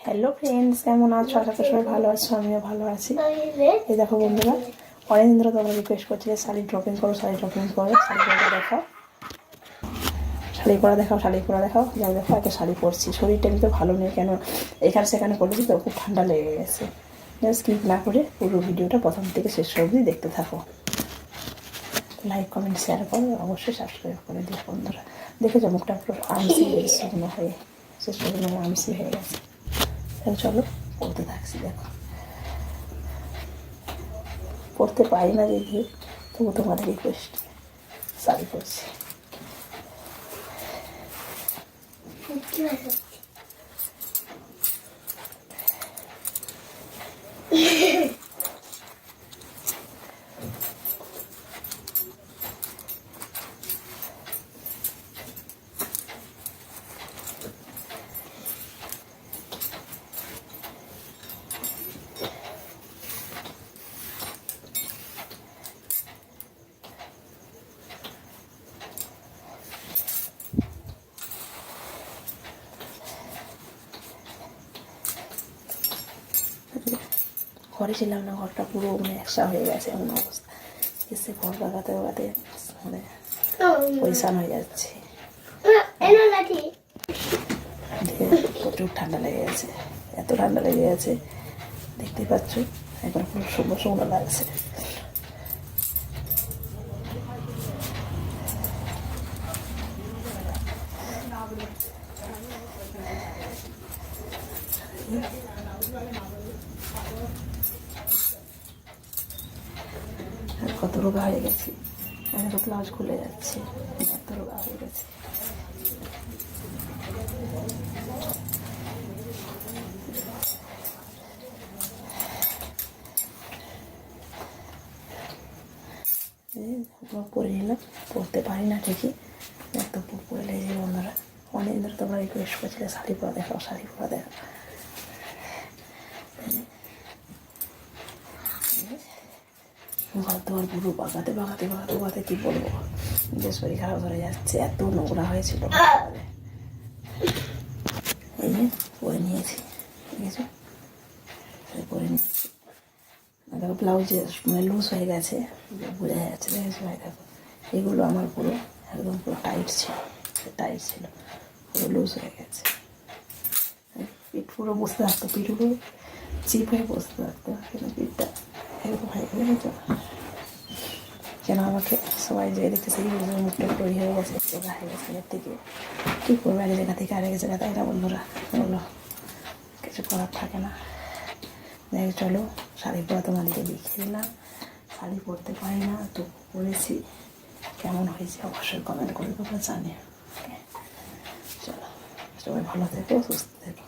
Hello friends, কেমন আছো? আশা করি সবাই ভালো আছো, আমিও ভালো আছি। এই দেখো বন্ধুরা, অনেকদিন ধরে তোমরা রিকোয়েস্ট করছিলে শাড়ি ড্রপিং করো, শাড়ি ড্রপিং করো, শাড়ি পরা দেখাও, শাড়ি পরা দেখাও, শাড়ি পরা দেখাও। যাই দেখো, একটা শাড়ি পরছি। শরীরটা কিন্তু ভালো নেই, কেন এখানে সেখানে করেছি তো, খুব ঠান্ডা লেগে গেছে। স্কিপ না করে পুরো ভিডিওটা প্রথম থেকে শেষ অবধি দেখতে থাকো। লাইক কমেন্ট শেয়ার করো, অবশ্যই সাবস্ক্রাইব করে দিও বন্ধুরা। দেখেছো মুখটা পুরো আমসি শুকনো হয়ে, শেষ শুকনো আমসি হয়ে গেছে। তাহলে চলো পড়তে থাকছি। দেখো, পড়তে পারি না দেখি, তবু তোমাদের রিকোয়েস্ট শাড়ি পরছি। ঘরে ছিলাম না, ঘরটা পুরো মানে একসা হয়ে গেছে, এমন অবস্থা। এসে ঘর বাগাতে বাগাতে মানে পরিষ্কার হয়ে যাচ্ছে। প্রচুর ঠান্ডা লেগে গেছে, এত ঠান্ডা লেগে গেছে দেখতে পাচ্ছ, একবার পুরো শুকনো শুকনো লাগছে। কত রোগা হয়ে গেছি, আমি তো ব্লাউজ খুলে যাচ্ছে, এত রোগা হয়ে গেছে। পরে নিলাম, পড়তে পারি না ঠিকই, এত পরে লেগেছে বন্ধুরা। অনেক ধরে তোমরা রিকোয়েস্ট করছিলে শাড়ি পরা দেখাও, শাড়ি পরা দেখাও। ঘর দুয়ার পুরো বাগাতে বাগাতে বাগাতে বাগাতে কী বলবো, নিজের শরীর খারাপ ধরে যাচ্ছে, এত নোংরা হয়েছিল। এই যে পরে নিয়েছি, ঠিক আছে, পরে নিয়েছি। দেখো ব্লাউজে মানে লুজ হয়ে গেছে, বোঝা যাচ্ছে, দেখেছো ভাই? দেখো এগুলো আমার পুরো একদম পুরো টাইট ছিল, পুরো লুজ হয়ে গেছে। পিঠ পুরো বসতে থাকতো, পিঠগুলো চিপ হয়ে বসতে থাকতো, কিন্তু পিঠটা এরকম হয়ে গেছে। কেন আমাকে সবাই যে দেখতেছে মুখটা তৈরি হয়ে গেছে, রোগা হয়ে গেছে এর থেকে। কী করবো, এক জায়গা থেকে আরেক জায়গা, তাই না বন্ধুরা? বলো, কিছু করার থাকে না। দেখো চলো, শাড়ি পরা তোমাদেরকে দেখিয়ে দিলাম। শাড়ি পরতে পারি না তো পরেছি, কেমন হয়েছে অবশ্যই কমেন্ট করে তোমরা জানিও। চলো, সবাই ভালো থেকো, সুস্থ থেকো।